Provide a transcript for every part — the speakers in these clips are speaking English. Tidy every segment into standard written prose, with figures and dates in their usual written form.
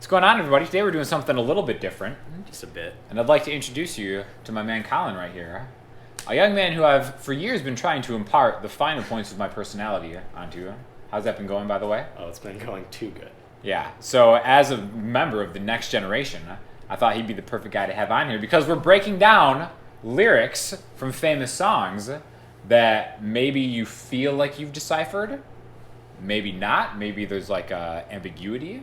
What's going on, everybody? Today we're doing something a little bit different. Just a bit. And I'd like to introduce you to my man Colin right here. A young man who I've, for years, been trying to impart the finer points of my personality onto. How's that been going, by the way? Oh, it's been going too good. Yeah, so as a member of the next generation, I thought he'd be the perfect guy to have on here because we're breaking down lyrics from famous songs that maybe you feel like you've deciphered, maybe not, maybe there's like ambiguity,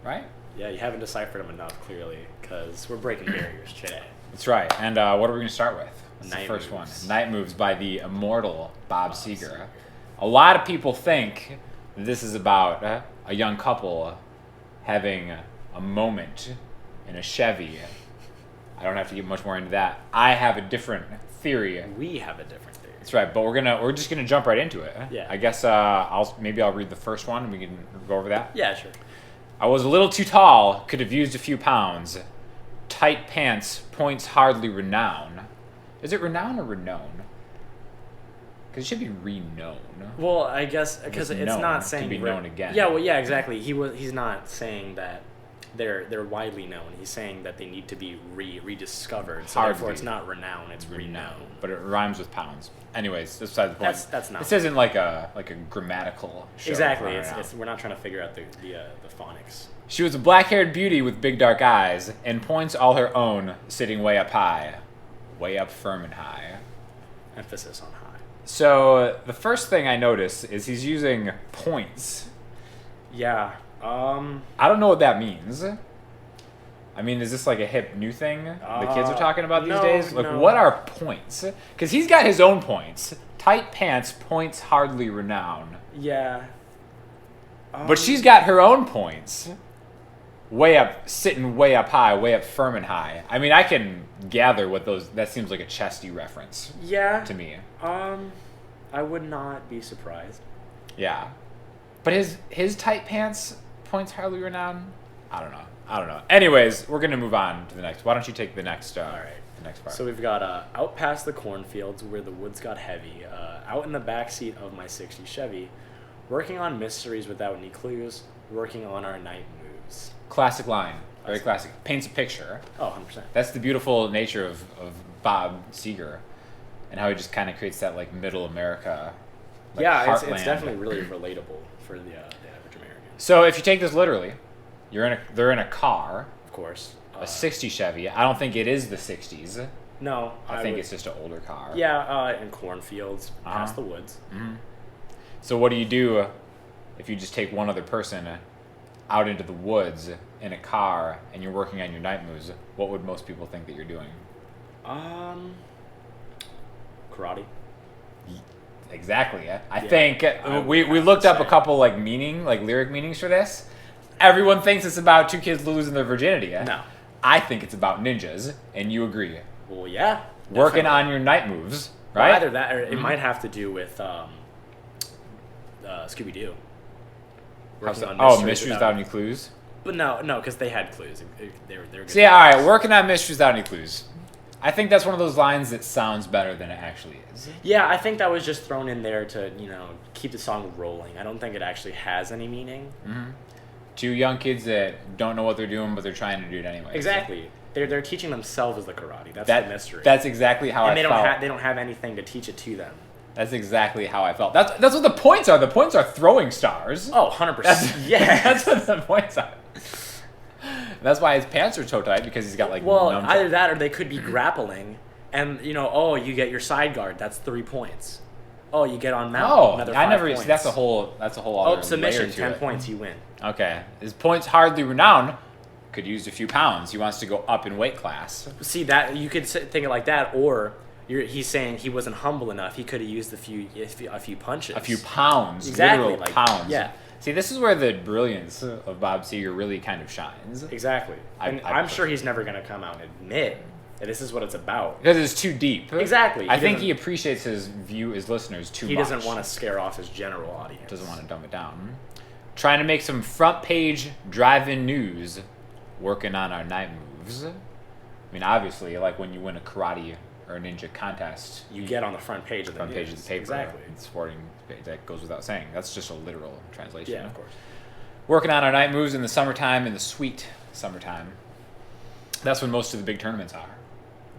right? Yeah, you haven't deciphered them enough, clearly, because we're breaking barriers today. That's right. And what are we going to start with? What's the first Moves. one? Night Moves by the immortal Bob Seger. A lot of people think that this is about a young couple having a moment in a Chevy. I don't have to get much more into that. I have a different theory. We have a different theory. That's right, but we're just gonna jump right into it. Yeah. I guess I'll read the first one and we can go over that. Yeah, sure. I was a little too tall, could have used a few pounds. Tight pants, points hardly renown. Is it renown or renown? Because it should be renown. Well, I guess because it's known not to saying be known again. Yeah, well, yeah, exactly. He's not saying that they're widely known. He's saying that they need to be rediscovered. So therefore, it's not renown. It's renown. But it rhymes with pounds. Anyways, that's beside the point. That's not. This isn't like a grammatical show. Exactly. Right now. We're not trying to figure out the phonics. She was a black-haired beauty with big dark eyes, and points all her own, sitting way up high, way up firm and high. Emphasis on high. So the first thing I notice is he's using points. Yeah. I don't know what that means. I mean, is this like a hip new thing the kids are talking about these days? Like, no. what are points? Because he's got his own points. Tight pants, points hardly renown. Yeah. But she's got her own points. Way up, sitting way up high, way up firm and high. I mean, I can gather what those. That seems like a chesty reference. Yeah. To me. I would not be surprised. Yeah. But his tight pants, points hardly renowned. I don't know. Anyways, we're gonna move on to the next. Why don't you take the next? All right. The next part. So we've got out past the cornfields where the woods got heavy. Out in the backseat of my '60 Chevy, working on mysteries without any clues. Working on our night moves. Classic line. Very classic. Paints a picture. Oh, 100%. That's the beautiful nature of Bob Seger, and how he just kind of creates that like middle America. Like, yeah, heartland. it's definitely really relatable for the average American. So if you take this literally, they're in a car, Of course. a '60 Chevy. I don't think it is the '60s. No. I think it's just an older car. Yeah, in cornfields, past the woods. Mm-hmm. So what do you do if you just take one other person out into the woods in a car and you're working on your night moves? What would most people think that you're doing? Karate. Exactly. I Yeah. think I we would looked have up to a couple like lyric meanings for this. Everyone thinks it's about two kids losing their virginity. No. I think it's about ninjas, and you agree. Well, yeah. Working definitely. on your night moves, Well, right? either that, or it might have to do with Scooby Doo. Mysteries without any clues. But no, because they had clues. They were good. So yeah, all right, working on mysteries without any clues. I think that's one of those lines that sounds better than it actually is. Yeah, I think that was just thrown in there to keep the song rolling. I don't think it actually has any meaning. Mm-hmm. Two young kids that don't know what they're doing, but they're trying to do it anyway. Exactly. They're teaching themselves the karate. That's the mystery. That's exactly how I felt. They don't have anything to teach it to them. That's exactly how I felt. That's what the points are. The points are throwing stars. Oh, 100%. Yeah. That's what the points are. That's why his pants are so tight, because he's got like nunchucks. Either that or they could be grappling and you get your side guard, that's 3 points. Oh, you get on mount, another 5 points. See, that's a whole other submission, layer to 10 it. points, you win. Okay. His points hardly renowned. Could use a few pounds. He wants to go up in weight class. See, that you could think it like that, or he's saying he wasn't humble enough. He could have used a few punches. A few pounds. Exactly. Literal pounds. Yeah. See, this is where the brilliance of Bob Seger really kind of shines. Exactly. I'm sure he's never going to come out and admit that this is what it's about. Because it's too deep. Exactly. I think he appreciates his listeners too much. He doesn't want to scare off his general audience. Doesn't want to dumb it down. Trying to make some front page drive-in news. Working on our night moves. I mean, obviously, like when you win a karate or a ninja contest, you get on the front page of the page of the paper. Exactly. Sporting, that goes without saying. That's just a literal translation. Yeah, of course. working on our night moves in the summertime, in the sweet summertime. That's when most of the big tournaments are.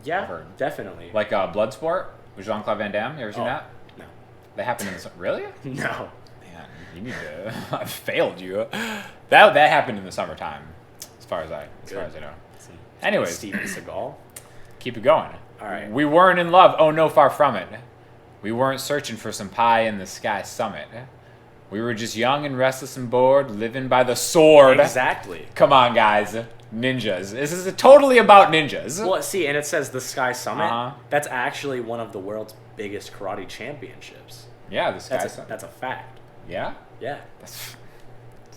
Yeah, I've heard. definitely. Like Bloodsport with Jean-Claude Van Damme. You ever seen that? No. They happen in the really? No. Man, you need to. I failed you. That happened in the summertime, as far as I know. Anyways, Steven Seagal. keep it going. All right. We weren't in love. Oh no, far from it. We weren't searching for some pie in the sky summit. We were just young and restless and bored, living by the sword. Exactly. Come on, guys. Ninjas. This is totally about ninjas. Well, see, and it says the Sky Summit. Uh-huh. That's actually one of the world's biggest karate championships. Yeah, the sky. That's a fact. Yeah. Yeah. That's,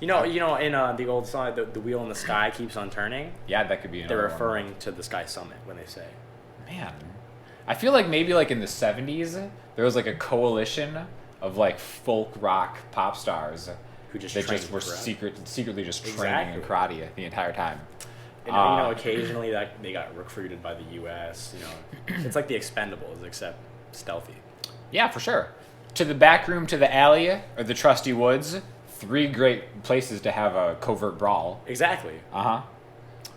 You know, in the old song, the wheel in the sky keeps on turning. yeah, that could be. They're another one. referring to the Sky Summit when they say. Man, I feel like maybe like in the 70s there was like a coalition of like folk rock pop stars Who just that trained just were karate. secretly just training Exactly. in karate the entire time. And, occasionally that they got recruited by the U.S. You know, it's like the Expendables except stealthy. Yeah, for sure. To the back room, to the alley, or the trusty woods. 3 great places to have a covert brawl. Exactly. Uh-huh.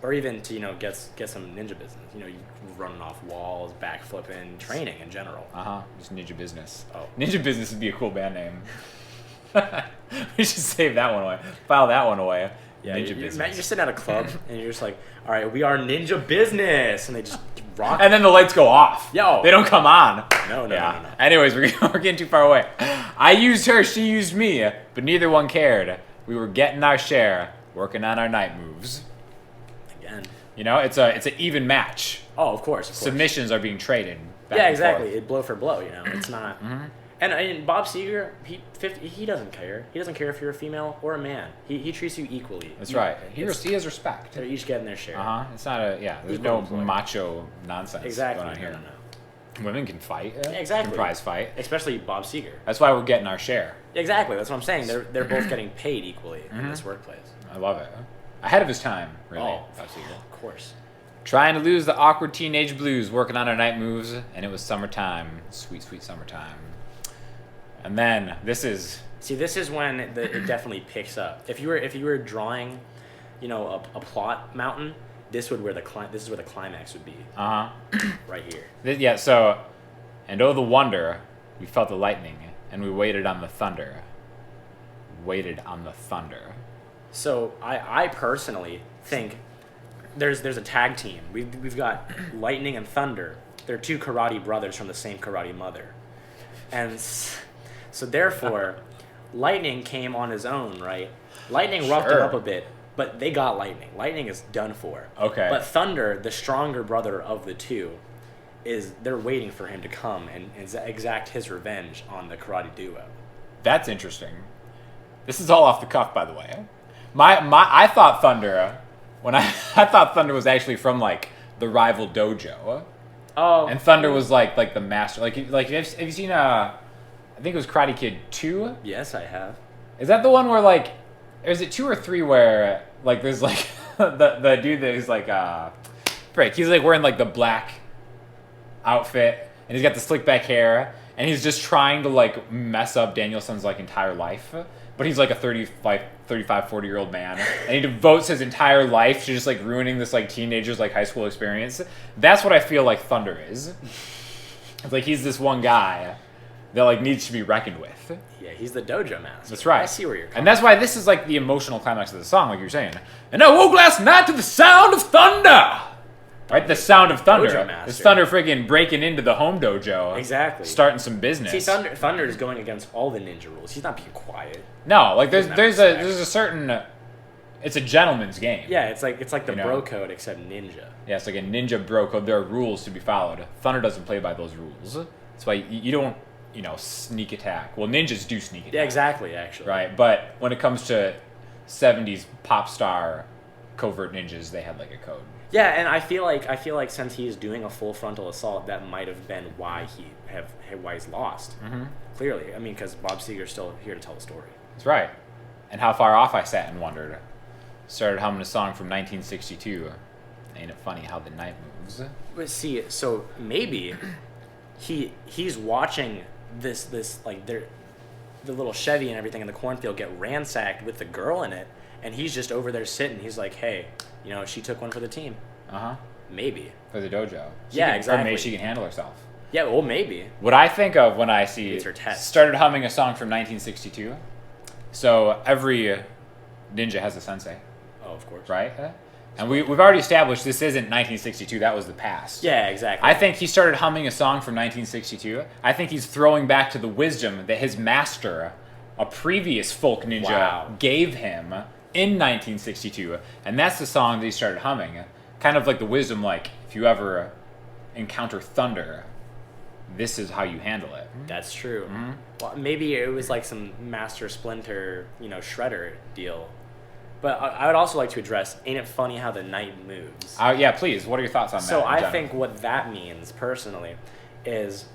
Or even to get some ninja business. You know, you running off walls, backflipping, training in general. Uh-huh. Just Ninja Business. Oh. Ninja Business would be a cool band name. We should save that one away. File that one away. Yeah, Ninja you're Business. sitting at a club and you're just like, all right, we are ninja business, and they just rock. And then the lights go off. Yo. They don't come on. No. Anyways, we're getting too far away. I used her, she used me, but neither one cared. We were getting our share, working on our night moves. Again. You know, it's an even match. Oh, of course. Submissions are being traded. Back Yeah, and exactly. forth. It blow for blow. You know, it's not. Mm-hmm. And Bob Seger, he doesn't care. He doesn't care if you're a female or a man. He treats you equally. That's right. He has respect. They're each getting their share. Uh-huh. It's not there's Equal no employment. macho nonsense Exactly. going on here. No. Women can fight. Yeah, exactly. Can prize fight. Especially Bob Seger. That's why we're getting our share. Exactly. That's what I'm saying. They're both getting paid equally Mm-hmm. in this workplace. I love it. Ahead of his time, really. Oh, Bob Seger. of course. Trying to lose the awkward teenage blues, working on our night moves, and it was summertime. Sweet, sweet summertime. And then this is when it definitely picks up. If you were drawing, a plot mountain, this is where the climax would be. Right here. yeah. So, and oh the wonder, we felt the lightning, and we waited on the thunder. Waited on the thunder. So I personally think there's a tag team. We've got Lightning and Thunder. They're 2 karate brothers from the same karate mother, and so therefore, Lightning came on his own, right? Lightning roughed him Sure. up a bit, but they got Lightning. Lightning is done for. Okay. But Thunder, the stronger brother of the 2, they're waiting for him to come and exact his revenge on the karate duo. That's interesting. This is all off the cuff, by the way. I thought Thunder, I thought Thunder was actually from like the rival dojo, Oh. and Thunder was like the master. Like have you seen I think it was Karate Kid 2. Yes, I have. Is that the one where like, or is it 2 or 3 where like there's like the dude that is like break. He's like wearing like the black outfit and he's got the slick back hair and he's just trying to like mess up Danielson's like entire life. But he's like a 35, 40-year-old man and he devotes his entire life to just like ruining this like teenager's like high school experience. That's what I feel like Thunder is. It's like he's this one guy that like needs to be reckoned with. Yeah, he's the dojo master. That's right. I see where you're coming And that's why this is like the emotional climax of the song, like you were saying. And I woke last night to the sound of thunder. Right? The sound of thunder. Dojo master. It's Thunder friggin' breaking into the home dojo. Exactly. Starting some business. See, Thunder is going against all the ninja rules. He's not being quiet. No, like He's not there's respect. a certain it's a gentleman's game. Yeah, it's like the You know? bro code except ninja. Yeah, it's like a ninja bro code. There are rules to be followed. Thunder doesn't play by those rules. That's why you don't, sneak attack. Well, ninjas do sneak attack. Yeah, exactly. Actually. Right, but when it comes to 70s pop star covert ninjas, they had like a code. Yeah, and I feel like since he's doing a full frontal assault, that might have been why he's lost. Mm-hmm. Clearly, I mean, because Bob Seger's still here to tell the story. That's right. And how far off I sat and wondered. Started humming a song from 1962. Ain't it funny how the night moves? But see, so maybe he's watching this like the little Chevy and everything in the cornfield get ransacked with the girl in it, and he's just over there sitting. He's like, hey, she took one for the team. Maybe. For the dojo. Exactly. Or maybe she can handle herself. Yeah, well, maybe. What I think of when I see It's her test. started humming a song from 1962. So every ninja has a sensei, Oh, of course. right? And we've already established this isn't 1962. That was the past. Yeah, exactly. I think he started humming a song from 1962. I think he's throwing back to the wisdom that his master, a previous folk ninja, Wow. gave him in 1962. And that's the song that he started humming. Kind of like the wisdom, like, if you ever encounter thunder, this is how you handle it. That's true. Well, maybe it was like some Master Splinter, Shredder deal. But I would also like to address, ain't it funny how the night moves? Yeah, please. What are your thoughts on that? So in I general? think what that means, personally, is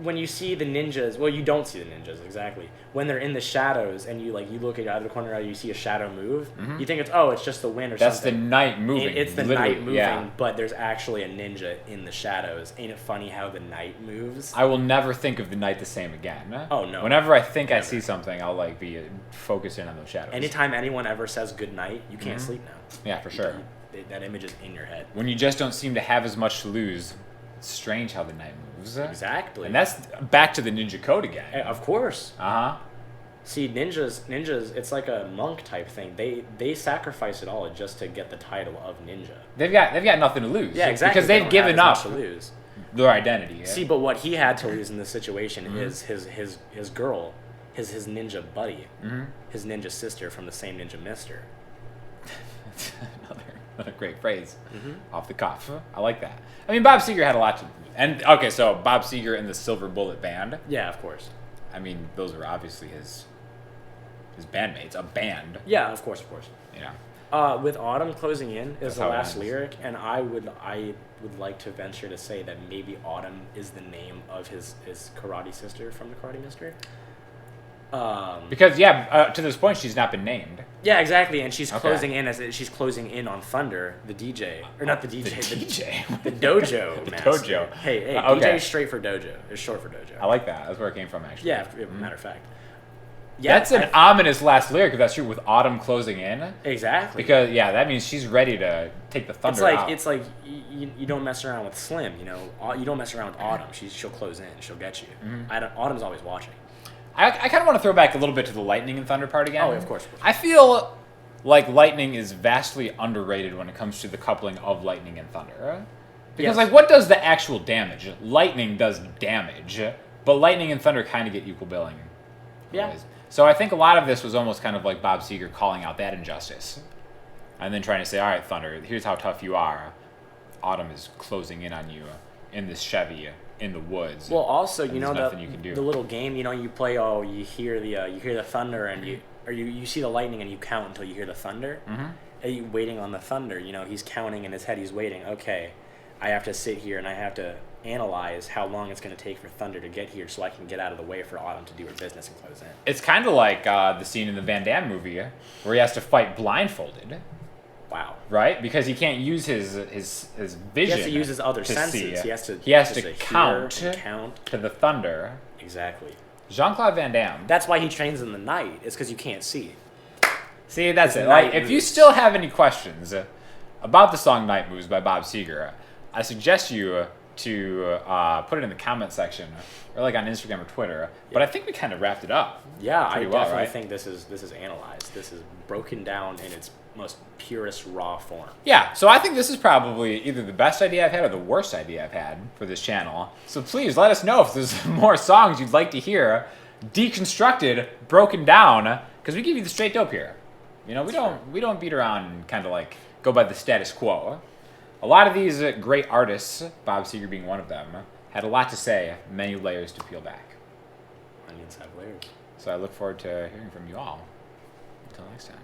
when you see the ninjas, well, you don't see the ninjas, exactly. When they're in the shadows and you look at out of the corner and you see a shadow move, you think it's just the wind or That's something. the night moving. It's the literally, night moving, yeah. but there's actually a ninja in the shadows. Ain't it funny how the night moves? I will never think of the night the same again. Oh, no. Whenever I think I Never. see something, I'll be focusing on those shadows. Anytime anyone ever says good night, you can't sleep now. Yeah, for sure. That image is in your head. When you just don't seem to have as much to lose, it's strange how the night moves. Exactly. And that's back to the ninja code again. Of course. Uh-huh. See, ninjas, it's like a monk type thing. They sacrifice it all just to get the title of ninja. They've got nothing to lose. Yeah, exactly. Because They they've don't given have as up much to lose. their identity. Yeah? See, but what he had to lose in this situation is his girl, his ninja buddy, his ninja sister from the same ninja mister. another great phrase off the cuff. I like that. I mean, Bob Seger had a lot to... And, okay, so Bob Seger and the Silver Bullet Band. Yeah, of course. I mean, those were obviously his bandmates, a band. Yeah, of course. You know. With Autumn closing in is That's the how it last ends. lyric, and I would like to venture to say that maybe Autumn is the name of his karate sister from the Karate Mister. Because, to this point, she's not been named. Yeah, exactly, and she's Okay. she's closing in on Thunder, the DJ, or not the DJ, The DJ. the dojo The master. dojo. Hey, Okay. DJ is straight for dojo. It's short for dojo. I like that. That's where it came from, actually. Yeah, matter of fact. Yeah, That's an ominous last lyric, if that's true, with Autumn closing in. exactly. Because, that means she's ready to take the thunder out. It's like you don't mess around with Slim, You don't mess around with Autumn. She'll close in. She'll get you. Autumn's always watching. I kind of want to throw back a little bit to the lightning and thunder part again. Oh, of course. I feel like lightning is vastly underrated when it comes to the coupling of lightning and thunder. Because, Yes. what does the actual damage? Lightning does damage, but lightning and thunder kind of get equal billing. Yeah. Always. So I think a lot of this was almost kind of like Bob Seger calling out that injustice. And then trying to say, all right, Thunder, here's how tough you are. Autumn is closing in on you in this Chevy in the woods. Well, also, And there's nothing you can do. the little game, you play. Oh, you hear the thunder, and you see the lightning, and you count until you hear the thunder. And you waiting on the thunder. He's counting in his head. He's waiting. Okay, I have to sit here and I have to analyze how long it's going to take for thunder to get here, so I can get out of the way for Autumn to do her business and close in. It's kind of like the scene in the Van Damme movie where he has to fight blindfolded. Wow. Right? Because he can't use his vision. He has to use his other to senses. see. He has to to hear count and count. to the thunder. Exactly. Jean-Claude Van Damme. That's why he trains in the night. It's because you can't see. See, that's His it. Like, night if you moves. still have any questions about the song "Night Moves" by Bob Seger, I suggest you to put it in the comment section or on Instagram or Twitter. But I think we kind of wrapped it up. Yeah, I pretty well, definitely right? think this is analyzed. This is broken down in its most purest raw form. Yeah, so I think this is probably either the best idea I've had or the worst idea I've had for this channel. So please let us know if there's more songs you'd like to hear deconstructed, broken down, because we give you the straight dope here. We don't beat around and kind of go by the status quo. A lot of these great artists, Bob Seger being one of them, had a lot to say, many layers to peel back. Onions have layers. So I look forward to hearing from you all. Until next time.